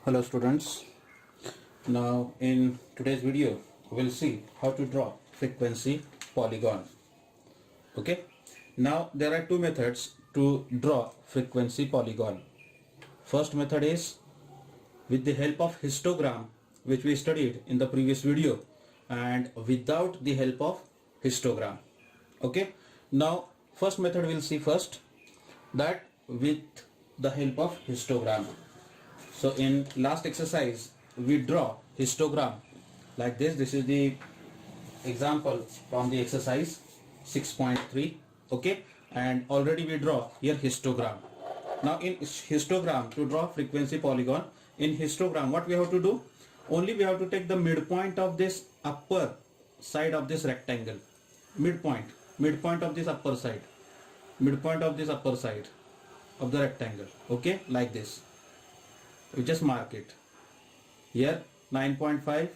Hello students. Now in today's video we'll see how to draw frequency polygon. Okay. Now there are two methods to draw frequency polygon. First method is with the help of histogram, which we studied in the previous video, and without the help of histogram. Okay. Now first method we'll see first, that with the help of histogram. So in last exercise we draw histogram like this. This is the example from the exercise 6.3. okay, and already we draw here histogram. Now in histogram, to draw frequency polygon, in histogram what we have to do, only we have to take the midpoint of this upper side of this rectangle, midpoint of this upper side, midpoint of this upper side of the rectangle. Okay, like this. You just mark it here, 9.5,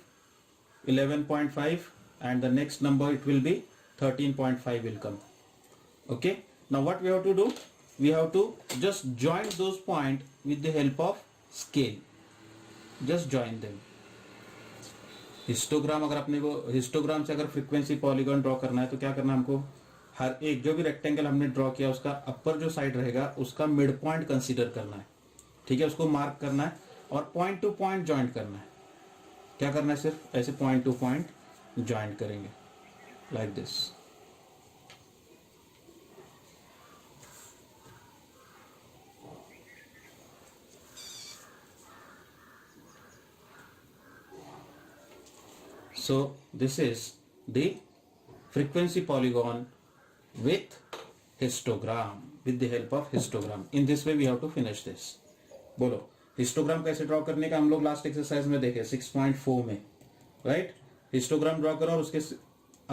11.5, and the next number it will be 13.5 will come. Okay, now what we have to do, we have to just join those points with the help of scale. Just join them. Histogram, अगर अपने को histogram से अगर frequency polygon draw करना है तो क्या करना है हमको, हर एक जो भी रेक्टेंगल हमने ड्रॉ किया उसका अपर जो साइड रहेगा उसका मिड पॉइंट कंसीडर करना है. ठीक है, उसको मार्क करना है और पॉइंट टू पॉइंट ज्वाइंट करना है. क्या करना है, सिर्फ ऐसे पॉइंट टू पॉइंट ज्वाइंट करेंगे like this. So this is the frequency polygon with histogram, with the help of histogram. In this way we have to finish this. बोलो histogram कैसे ड्रॉ करने का हम लोग लास्ट एक्सरसाइज में देखे 6.4 में, राइट. हिस्टोग्राम ड्रॉ करो और उसके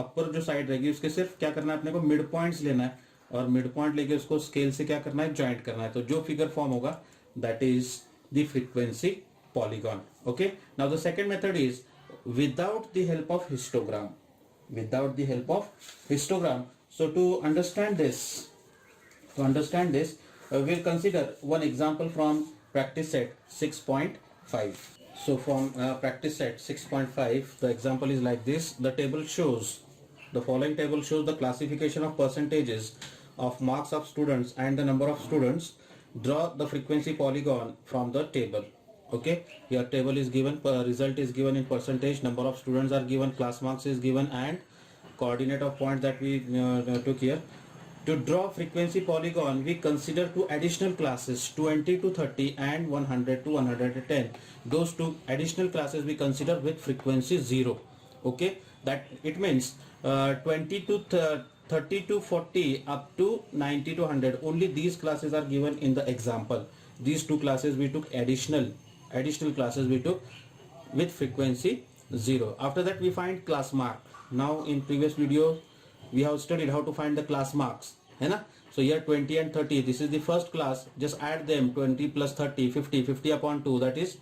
अपर जो साइड रहेगी उसके सिर्फ क्या करना है, अपने को मिड पॉइंट्स लेना है और मिड पॉइंट लेके उसको स्केल से क्या करना है, ज्वाइंट करना है. तो जो फिगर फॉर्म होगा that is the frequency polygon. Okay, now the second method is without the help of histogram. Without the help of histogram. So to understand this, we'll consider one example from practice set 6.5. So from practice set 6.5, the example is like this. The table shows, the following table shows the classification of percentages of marks of students and the number of students. Draw the frequency polygon from the table. Okay, your table is given, result is given in percentage, number of students are given, class marks is given, and coordinate of points that we took here. To draw frequency polygon, we consider two additional classes, 20 to 30 and 100 to 110. Those two additional classes we consider with frequency 0. Okay, that it means 20 to 30 to 40 up to 90 to 100. Only these classes are given in the example. These two classes we took additional classes we took with frequency 0. After that we find class mark. Now in previous video we have studied how to find the class marks, है ना. So here 20 and 30, this is the first class, just add them, 20 plus 30, 50 upon 2, that is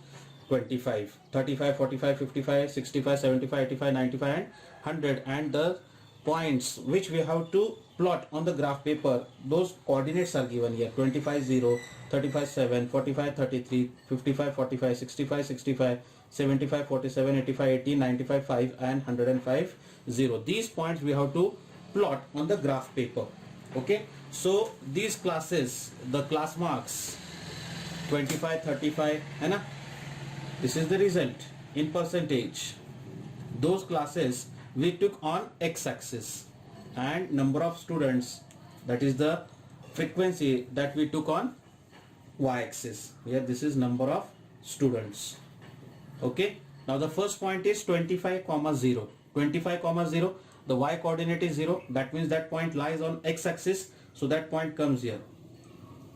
25, 35, 45, 55, 65, 75, 85, 95 and 100, and the points which we have to plot on the graph paper, those coordinates are given here, 25 0, 35 7, 45 33, 55 45, 65 65, 75 47, 85 80, 95 5 and 105 0. These points we have to plot on the graph paper. Okay, so these classes, the class marks 25 35 है ना, this is the result in percentage. Those classes we took on x-axis, and number of students, that is the frequency that we took on y-axis. Here this is number of students. Okay, now the first point is 25 comma 0. 25 comma 0, the y coordinate is 0, that means that point lies on x-axis, so that point comes here,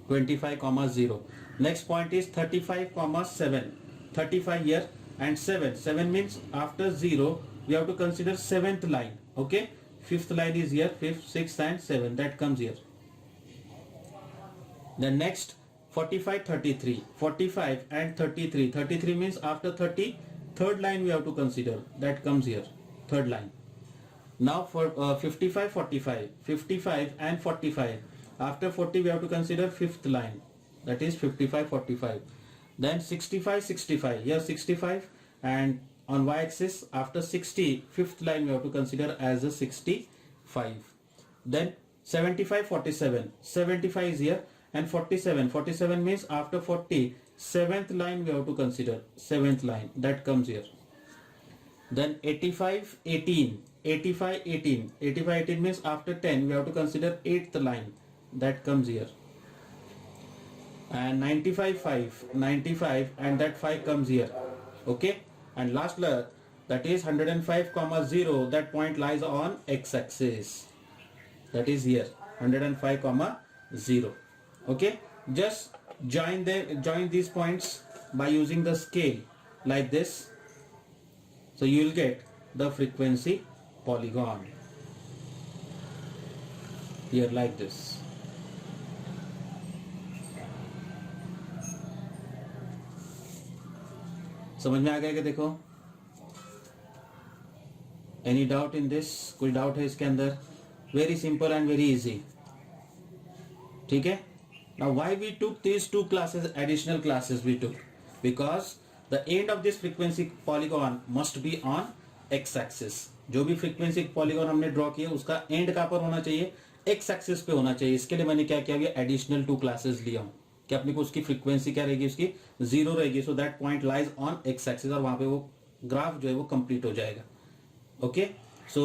25 comma 0. Next point is 35 comma 7, 35 here, and 7 means after 0 we have to consider 7th line. Okay, 5th line is here, 5th 6th and 7, that comes here. The next 45 33, 45 and 33, 33 means after 30, third line we have to consider, that comes here, third line. Now for 55 45, 55 and 45, after 40 we have to consider 5th line, that is 55 45. Then 65, 65. Here 65, and on y-axis after 60, fifth line we have to consider as a 65. Then 75, 47. 75 is here, and 47. 47 means after 40, seventh line we have to consider. Seventh line that comes here. Then 85, 18. 85, 18. 85, 18 means after 10 we have to consider eighth line. That comes here. And 95, 5. 95, and that 5 comes here. Okay. And last layer, that is 105, 0. That point lies on x-axis. That is here. 105, 0. Okay. Just join these points by using the scale like this. So you will get the frequency polygon here like this. समझ में आ गया क्या? देखो, any doubt in this? कोई doubt है इसके अंदर? Very simple and very easy. ठीक है. Now why we took these two classes, additional classes we took? Because the end of this frequency polygon must be on x-axis. जो भी frequency polygon हमने draw किया उसका end कहाँ पर होना चाहिए? x-axis पे होना चाहिए. इसके लिए मैंने क्या किया? ये additional two classes लिया हूँ कि अपने को उसकी फ्रीक्वेंसी क्या रहेगी? उसकी 0 रहेगी. So that point lies on x-axis और वहां पे वो ग्राफ जो है वो कंप्लीट हो जाएगा. Okay. So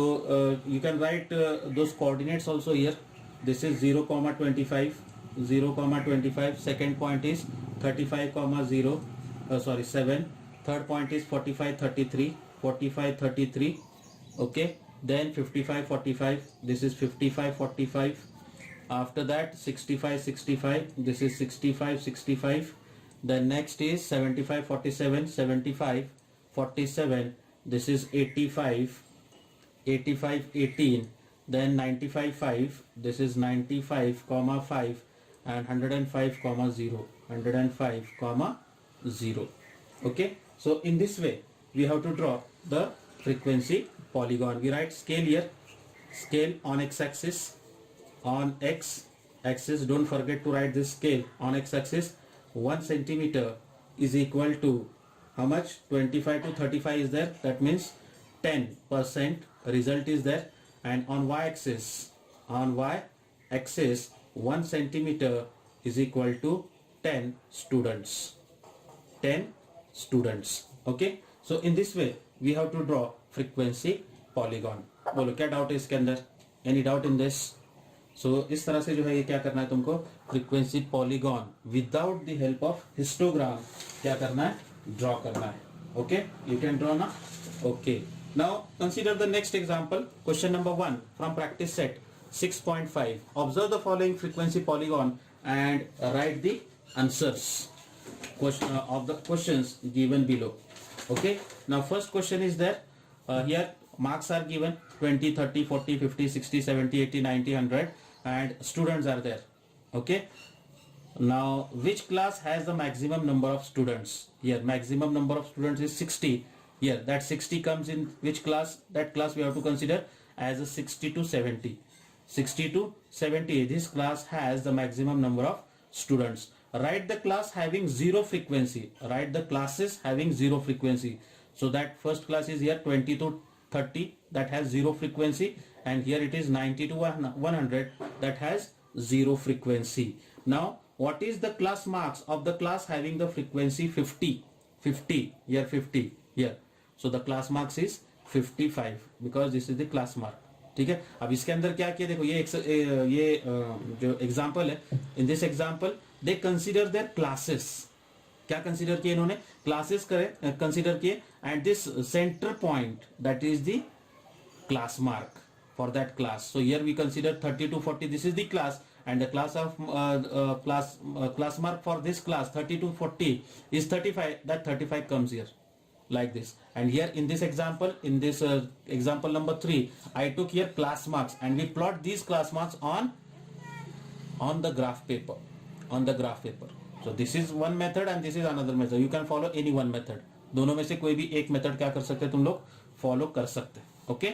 you can write those coordinates also here. This is 0,25. 0,25. Second point is 35,0. Sorry, 7. Third point is 45,33. 45,33. Okay. Then 55,45. This is 55,45. After that 65,65. This is 65,65. Then next is 75,47. 75,47. This is 85. 85,18. Then 95,5. This is 95,5. And 105,0. 105,0. Okay. So in this way we have to draw the frequency polygon. We write scale here. Scale on x-axis. On x-axis, don't forget to write this scale. On x-axis, 1 centimeter is equal to how much? 25 to 35 is there. That means 10% result is there. And on y-axis, 1 centimeter is equal to 10 students. 10 students. Okay. So in this way we have to draw frequency polygon. बोलो क्या doubt है इसके अंदर? Any doubt in this? सो इस तरह से जो है ये क्या करना है तुमको? Frequency polygon without the help of histogram क्या करना है? ड्रॉ करना है. ओके. यू कैन ड्रॉ ना. Okay. Now consider the next example. Question number 1 from practice set 6.5. Observe the following frequency polygon and right the answers of the questions given below. Okay. Now first question is there. Here marks are given 20, 30, 40, 50, 60, 70, 80, 90, 100. And students are there. Okay. Now which class has the maximum number of students? Here maximum number of students is 60. Here that 60 comes in which class? That class we have to consider as a 60 to 70. 60 to 70. This class has the maximum number of students. Write the class having 0 frequency. Write the classes having 0 frequency. So that first class is here 20 to 30 that has 0 frequency. And here it is 90 to 100 that has 0 frequency. Now what is the class marks of the class having the frequency 50? 50 here, 50 here. So the class marks is 55 because this is the class mark. ठीक है. अब इसके अंदर क्या किया? देखो ये जो एग्जाम्पल है, in this example they consider there classes. क्या कंसिडर किए इन्होंने? क्लासेस करे कंसिडर किए. And this centre point that is the class mark for that class. So here we consider 30 to 40. This is the class, and the class of class mark for this class 30 to 40 is 35. That 35 comes here like this. And here in this example, in this example number 3, I took here class marks and we plot these class marks on the graph paper. On the graph paper. So this is one method and this is another method. You can follow any one method. दोनों में से कोई भी एक method क्या कर सकते हैं तुम लोग? फॉलो कर सकते हैं. Okay.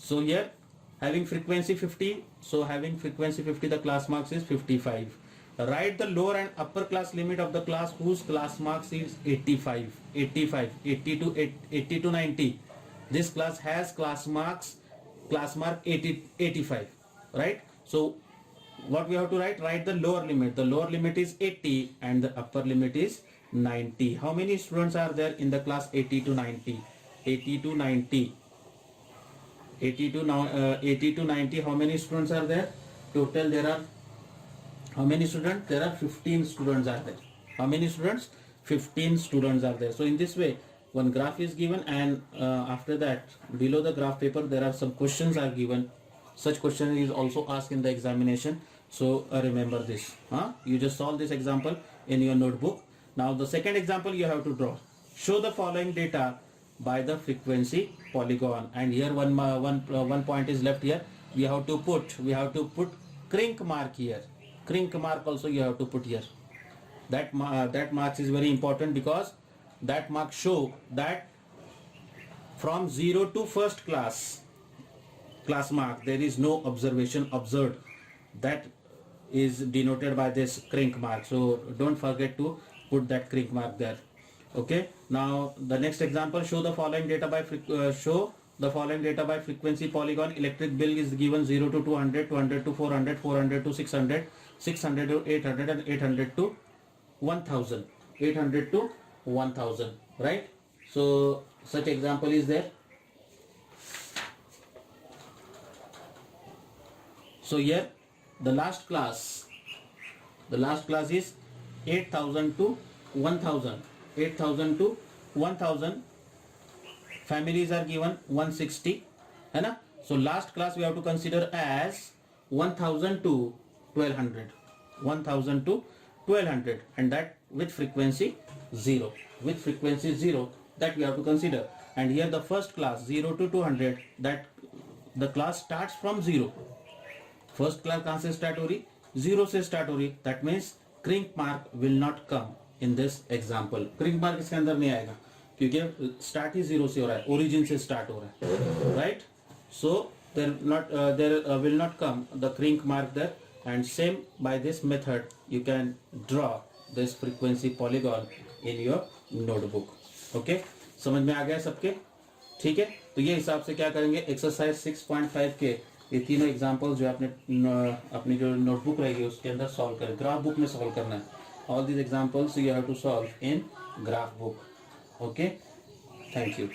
So here having frequency 50, so having frequency 50 the class marks is 55. Write the lower and upper class limit of the class whose class marks is 85, 85, 80 to 80 to 90. This class has class mark 80, 85, right? So what we have to write? Write the lower limit. The lower limit is 80 and the upper limit is 90. How many students are there in the class 80 to 90? 80 to 90. 80 to 90. How many students are there? Total there are, how many students? There are 15 students are there. How many students? 15 students are there. So in this way, one graph is given, and after that, below the graph paper, there are some questions are given. Such question is also asked in the examination. So remember this. You just solve this example in your notebook. Now the second example you have to draw. Show the following data by the frequency polygon. And here one point is left here. We have to put crink mark here. Crink mark also you have to put here. That mark is very important, because that mark show that from 0 to first class mark there is no observation observed. That is denoted by this crink mark. So don't forget to put that crink mark there. Okay. Now the next example, show the following data by frequency polygon. Electric bill is given 0 to 200, 200 to 400, 400 to 600, 600 to 800, and 800 to 1000, 800 to 1000, right? So such example is there. So here the last class is 8000 to 1000, 8000 to 1000. Families are given 160, है ना? So last class we have to consider as 1000 to 1200, 1000 to 1200, and that with frequency 0, that we have to consider. And here the first class 0 to 200, that the class starts from 0. First class कहाँ से start हो रही? 0 से start हो रही. That means crink mark will not come in this example. Crink mark इसके अंदर नहीं आएगा, क्योंकि start ही 0 से हो रहा है, origin से start हो रहा है, right? So there will not come the crink mark there. And same by this method you can draw this frequency polygon in your notebook. Okay, समझ में आ गया सबके? ठीक है. तो ये हिसाब से क्या करेंगे, एक्सरसाइज 6.5 के ये तीनों एग्जांपल्स जो आपने अपनी जो नोटबुक रहेगी उसके अंदर सॉल्व करें. ग्राफ बुक में सॉल्व करना है. All these examples you have to solve in graph book. Okay, thank you.